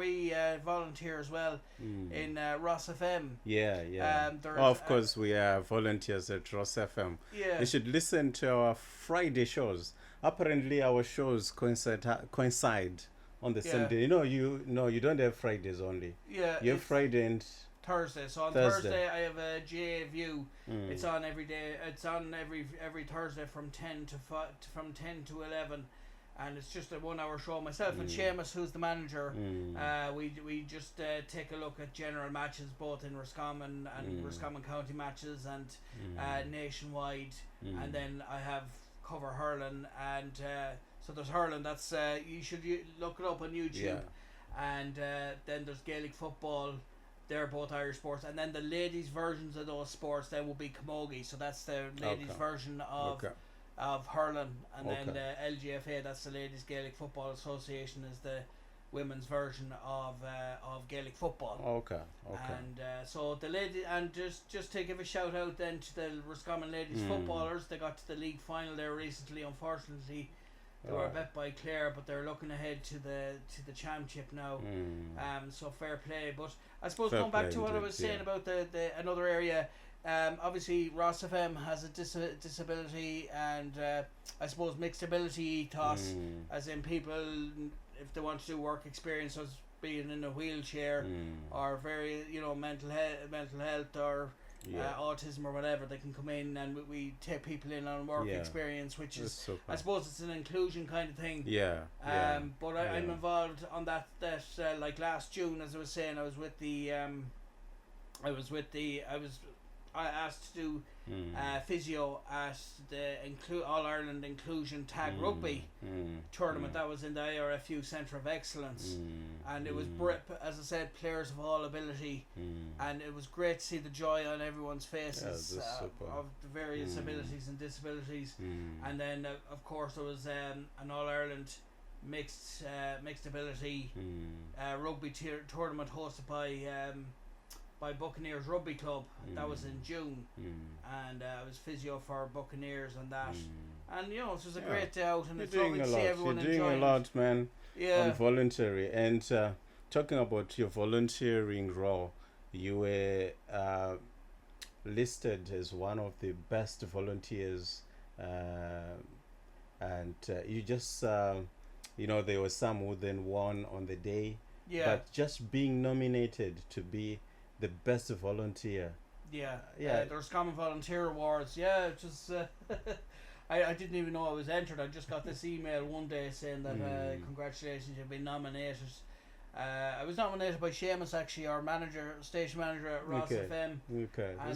we volunteer as well in Rosfm. Yeah, yeah. Of course, we are volunteers at Rosfm. Yeah. You should listen to our Friday shows. Apparently, our shows coincide on the same Yeah. day. You don't have Fridays only. Yeah. You have Friday and Thursday. So on Thursday. Thursday I have a GA View. It's on every day. It's on every Thursday from 10 to 11, and it's just a 1 hour show. Myself and Seamus, who's the manager, we just take a look at general matches both in Roscommon and Roscommon County matches and nationwide, and then I have cover hurling, and so there's hurling. That's you should look it up on YouTube, and then there's Gaelic football. They're both Irish sports, and then the ladies' versions of those sports then will be camogie. So that's the ladies' version of hurling, and then the LGFA, that's the Ladies Gaelic Football Association, is the women's version of Gaelic football. And so the lady, and just to give a shout out then to the Roscommon ladies footballers, they got to the league final there recently. Unfortunately, they were bet by Clare, but they're looking ahead to the championship now. So fair play. But I suppose going back to what I was saying about the another area, obviously Rosfm has a disability and I suppose mixed ability ethos, as in people, if they want to do work experience as being in a wheelchair or very mental health or autism or whatever, they can come in and we take people in on work experience, which is I suppose it's an inclusion kind of thing. But I'm involved on that like last June, as I was saying, I asked to do physio at the All Ireland Inclusion Tag Rugby tournament. That was in the IRFU Centre of Excellence, and it was as I said, players of all ability, and it was great to see the joy on everyone's faces of the various abilities and disabilities. And then of course there was an All Ireland mixed ability rugby tournament hosted by Buccaneers Rugby Club. That was in June, and I was physio for Buccaneers and that, and it was a great day out, and it's lovely to see everyone enjoying. You're doing a lot, man, on voluntary. And talking about your volunteering role, you were listed as one of the best volunteers, and you just there were some who then won on the day, but just being nominated to be the best volunteer. There's Common Volunteer Awards. Just I didn't even know I was entered. I just got this email one day saying that congratulations, you've been nominated. I was nominated by Seamus, actually, our station manager at Rosfm. And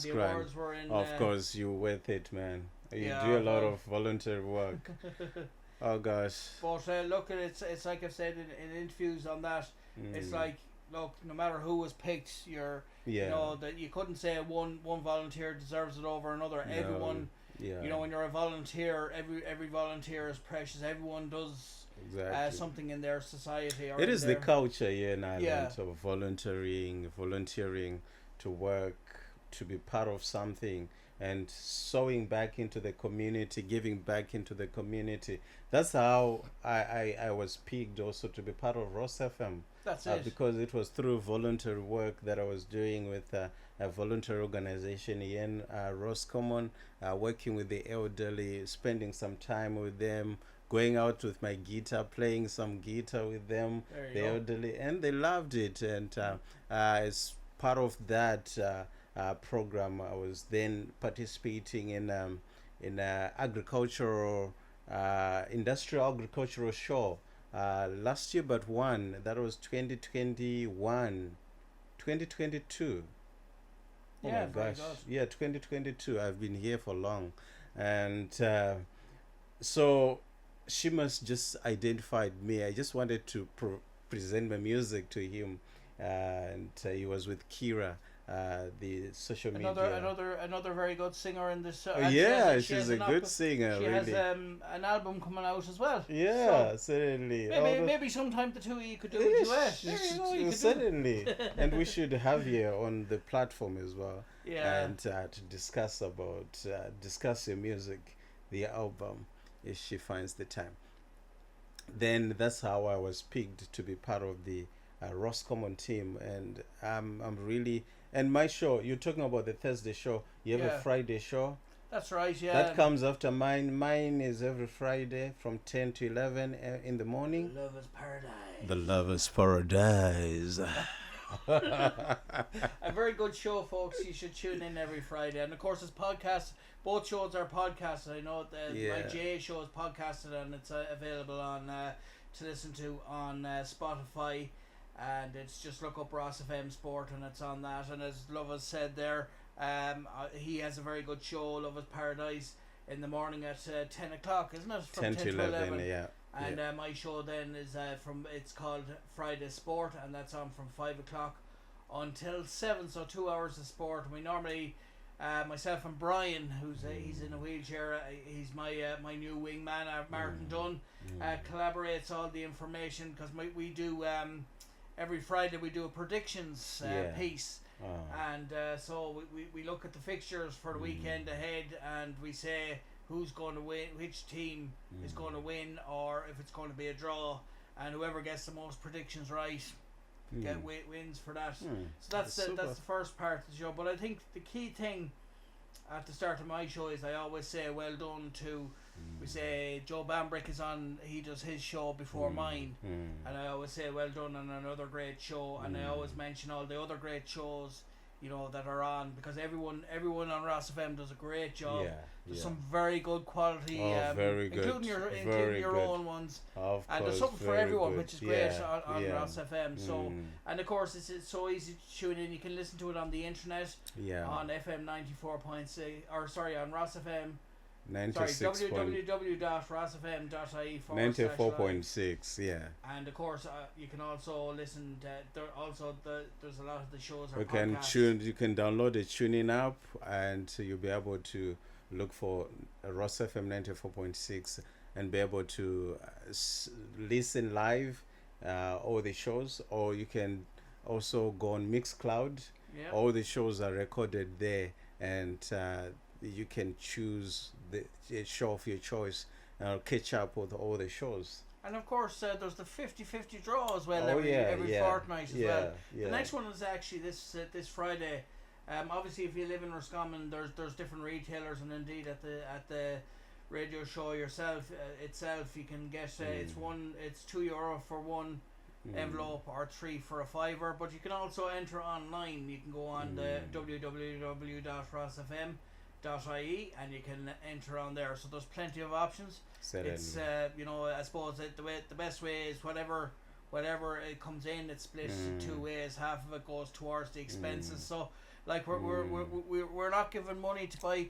the awards were in. Of course, you're worth it, man. You do a lot of volunteer work. Oh gosh. But look, it's like I've said in interviews on that. It's like, look, no matter who was picked, that you couldn't say one volunteer deserves it over another. No. Everyone, when you're a volunteer, every volunteer is precious. Everyone does something in their society. Or it is the culture here in Ireland of volunteering to work, to be part of something, and sowing back into the community, giving back into the community. That's how I was picked also to be part of Rosfm. That's it. Because it was through voluntary work that I was doing with a voluntary organization here in Roscommon, working with the elderly, spending some time with them, going out with my guitar, playing some guitar with them, the elderly, and they loved it. And as part of that program, I was then participating in agricultural, industrial agricultural show last year, but one that was 2022. Oh my gosh, 2022. I've been here for long, and so she must just identified me. I just wanted to present my music to him, and he was with Kira, the social media. Another very good singer in this. She's a good singer. She has an album coming out as well. Certainly. Maybe sometime the two of you could do a duet. Certainly. And we should have her on the platform as well. And to discuss your music, the album, if she finds the time. Then that's how I was picked to be part of the Roscommon team, and I'm really, and my show. You're talking about the Thursday show. You have a Friday show. That's right. Yeah. That comes after mine. Mine is every Friday from 10 to 11 in the morning. Lover's Paradise. The Lover's Paradise. A very good show, folks. You should tune in every Friday, and of course it's podcast. Both shows are podcasted. I know my JA show is podcasted, and it's available on to listen to on Spotify, and it's just look up Rosfm Sport and it's on that. And as Love has said there, he has a very good show, Lover's Paradise, in the morning at 10 o'clock, isn't it? From 10 to 11, yeah. And my show then is it's called Friday Sport, and that's on from 5 o'clock until 7, so 2 hours of sport. And we normally, myself and Brian, he's in a wheelchair, he's my new wingman, Martin Dunn, collaborates all the information, because we do every Friday we do a predictions piece. And so we look at the fixtures for the weekend ahead, and we say who's going to win, which team is going to win, or if it's going to be a draw, and whoever gets the most predictions right wins for that. So that's the first part of the show. But I think the key thing at the start of my show is I always say well done to, we say Joe Bambrick is on, he does his show before mine, and I always say well done on another great show, and I always mention all the other great shows, you know, that are on, because everyone on Rosfm does a great job. There's some very good quality, very good, including your own ones, and there's something for everyone, which is great on Rosfm. So, and of course it's so easy to tune in. You can listen to it on the internet, on FM 94.6, or sorry, on Rosfm. 96. www.rosfm.ie 94.6, yeah. And of course you can also listen to there's a lot of the shows are you can download the tuning app, and you'll be able to look for Rosfm 94.6 and be able to listen live all the shows, or you can also go on Mixcloud. All the shows are recorded there, and you can choose the show of your choice and catch up with all the shows. And of course there's the 50-50 draw as well every fortnight as well. The next one is actually this Friday. Obviously if you live in Roscommon, there's different retailers, and indeed at the radio show itself you can get it's €2 for one envelope, or 3 for a $5, but you can also enter online. You can go on the www.rosfm.ie and you can enter on there, so there's plenty of options. It's you know, I suppose the best way is whatever it comes in, it's split 2 ways. Half of it goes towards the expenses, so like we're not giving money to buy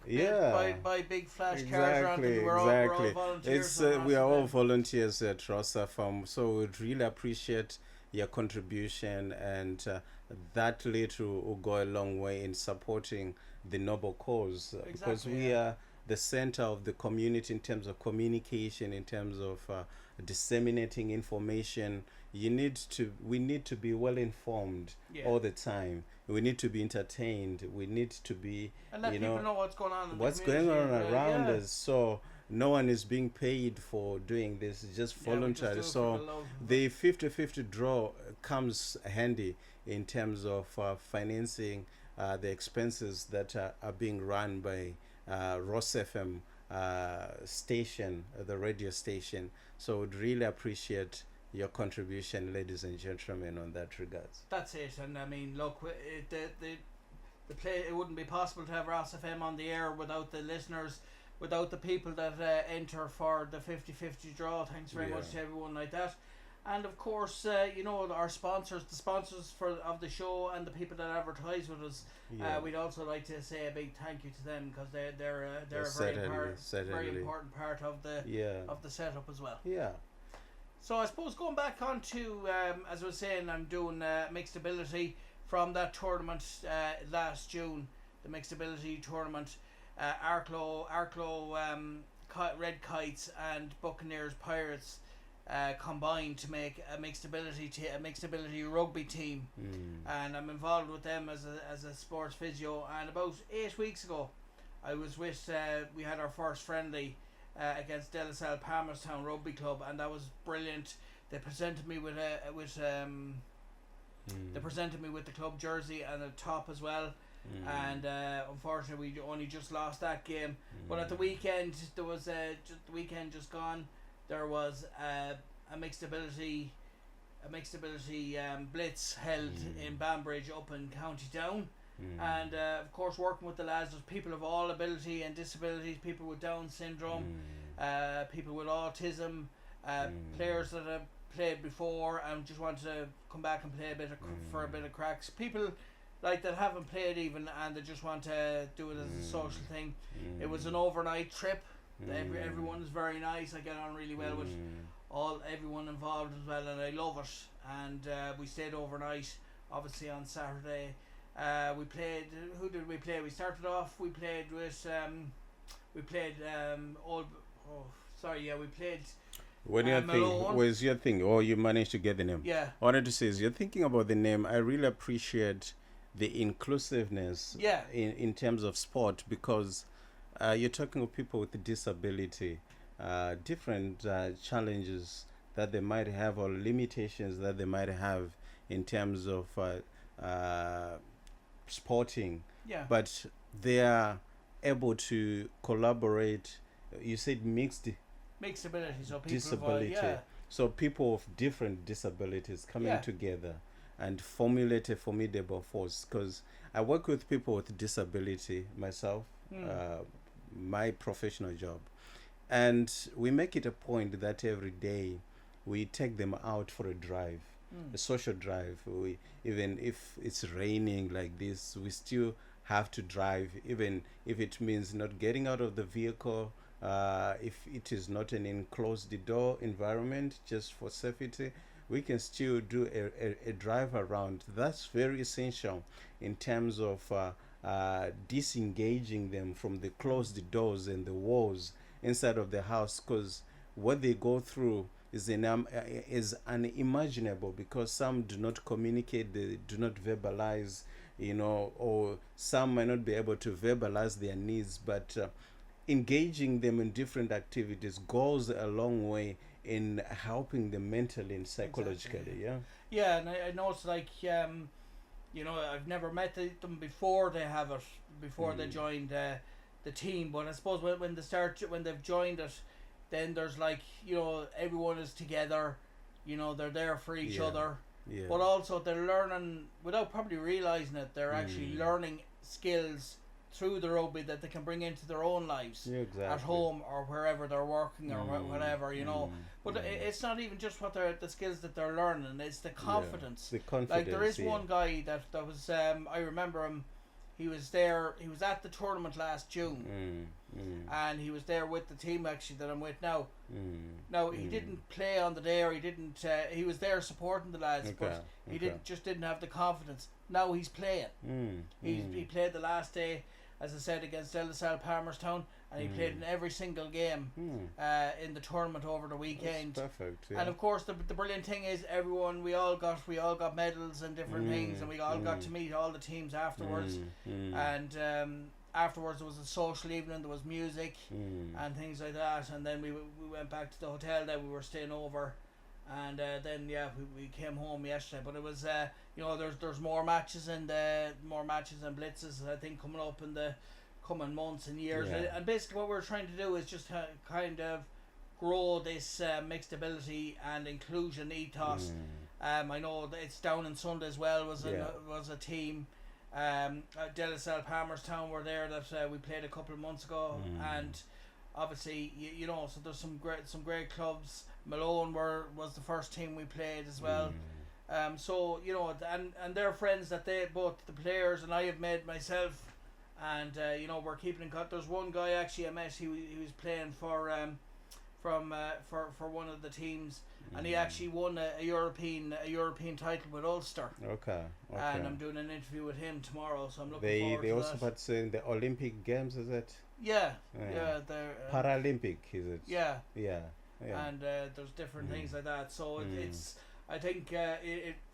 big flash cars or anything. We're all volunteers. We are all volunteers at Rosfm, so we'd really appreciate your contribution, and that little will go a long way in supporting the noble cause, because we are the center of the community in terms of communication, in terms of disseminating information. We need to be well informed all the time. We need to be entertained. We need to be, and let people know what's going on around us. So no one is being paid for doing this. It's just voluntary. So the 50-50 draw comes handy in terms of financing the expenses that are being run by Rosfm station, the radio station. So we'd really appreciate your contribution, ladies and gentlemen, on that regards. That's it. And I mean, look, it wouldn't be possible to have Rosfm on the air without the listeners, without the people that enter for the 50-50 draw. Thanks very much to everyone like that. And of course, you know, our sponsors, the sponsors of the show, and the people that advertise with us. We'd also like to say a big thank you to them, because they're a very important part of the setup as well. So I suppose going back on to, as I was saying, I'm doing mixed ability from that tournament last June, the mixed ability tournament. Arklow, Red Kites and Buccaneers Pirates combined to make a mixed ability rugby team, and I'm involved with them as a sports physio. And about 8 weeks ago, I was with we had our first friendly against De La Salle Palmerstown Rugby Club, and that was brilliant. They presented me with They presented me with the club jersey and a top as well. And unfortunately we only just lost that game. But at the weekend, there was the weekend just gone, there was a mixed ability blitz held in Banbridge up in County Down. And of course, working with the lads, there's people of all ability and disabilities, people with Down syndrome, people with autism, players that have played before and just want to come back and play a bit of for a bit of cracks, people like that haven't played even and they just want to do it as a social thing. It was an overnight trip. Everyone is very nice. I get on really well with everyone involved as well, and I love it. And we stayed overnight, obviously on Saturday. We played. Who did we play? We started off. We played with. We played. We played. When you're thinking, was your thing? Oh, you managed to get the name. Yeah. I wanted to say, is you're thinking about the name. I really appreciate the inclusiveness. Yeah. In terms of sport, because you're talking with people with disability, different challenges that they might have or limitations that they might have in terms of sporting. Yeah. But they are able to collaborate. You said mixed ability, so people disability. So people of different disabilities coming together and formulate a formidable force. Because I work with people with disability myself, my professional job, and we make it a point that every day we take them out for a drive, a social drive. We, even if it's raining like this, we still have to drive, even if it means not getting out of the vehicle. If it is not an enclosed door environment, just for safety, we can still do a drive around. That's very essential in terms of disengaging them from the closed doors and the walls inside of the house, because what they go through is unimaginable, because some do not communicate, they do not verbalize, or some might not be able to verbalize their needs, but engaging them in different activities goes a long way in helping them mentally and psychologically. Exactly. Yeah, and I know it's like I've never met them before they have it, before they joined the team, but I suppose when they've joined it, then there's like, everyone is together, they're there for each other, but also they're learning without probably realizing it. They're actually learning skills through the rugby that they can bring into their own lives, at home or wherever they're working or whatever, but it's not even just the skills that they're learning, it's the confidence. Like there is one guy that was I remember him. He was at the tournament last June, and he was there with the team actually that I'm with now. Now he didn't play on the day, or he was there supporting the lads, but he didn't have the confidence. Now he's playing. He played the last day, as I said, against De La Salle Palmerstown, and he played in every single game in the tournament over the weekend. That's perfect. Yeah. And of course the brilliant thing is we all got medals and different things, and we all got to meet all the teams afterwards. And afterwards there was a social evening, there was music and things like that, and then we went back to the hotel that we were staying over, and then we came home yesterday. But it was there's more matches and blitzes I think coming up in the coming months and years, and basically what we're trying to do is just kind of grow this mixed ability and inclusion ethos. I know that it's Down on Sunday as well was a team. De La Salle Palmerstown were there that we played a couple of months ago, and obviously so there's some great clubs. Malone was the first team we played as well. So and they're friends that both the players and I have made myself, and we're keeping in contact. There's one guy actually I met. He was playing for one of the teams, and he actually won a European title with Ulster. Okay. And I'm doing an interview with him tomorrow, so I'm looking forward to that. They also participate in the Olympic Games, is it? Yeah. They're Paralympic, is it? Yeah. And there's different things like that. So it's. I think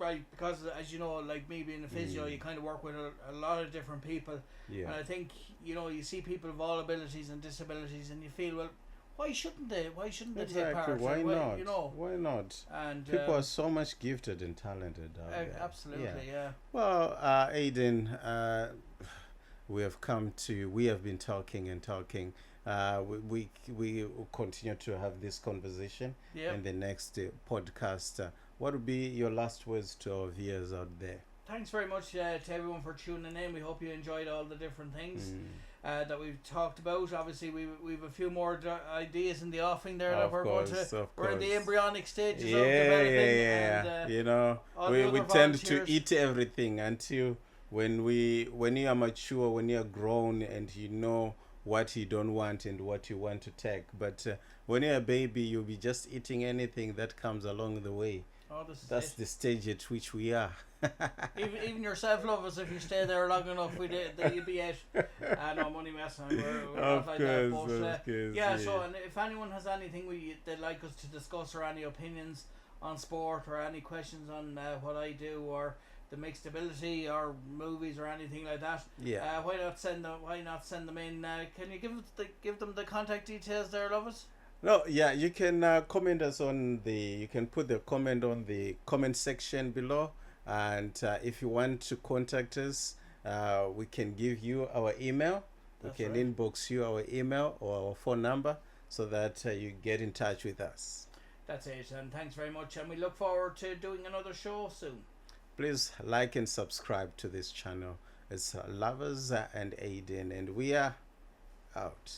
right, because as you know, like me being a physio, you kind of work with a lot of different people, and I think you see people of all abilities and disabilities, and you feel, well, why shouldn't they? Why shouldn't they take Exactly. part? Why not? You know. Why not? And People are so much gifted and talented out there. absolutely, yeah. Well, Aiden, we have been talking and talking. We will continue to have this conversation in the next podcast. What would be your last words to our viewers out there? Thanks very much to everyone for tuning in. We hope you enjoyed all the different things that we've talked about. Obviously, we've a few more ideas in the offing there that we're in the embryonic stages of developing. And, you know, we tend to eat everything until when you are mature, when you are grown, and you know what you don't want and what you want to take. But when you're a baby, you'll be just eating anything that comes along the way. That's the stage at which we are. even yourself, lovers, if you stay there long enough, you'll be out. No money messing. We're not like that. But, so and if anyone has anything they'd like us to discuss, or any opinions on sport, or any questions on what I do, or the mixed ability, or movies, or anything like that, why not send them in? Can you give them the contact details there, lovers? No, you can comment us you can put the comment on the comment section below, and if you want to contact us, we can give you our email. We can inbox you our email or our phone number, so that you get in touch with us. That's it, and thanks very much, and we look forward to doing another show soon. Please like and subscribe to this channel. It's Lovers and Aiden, and we are out.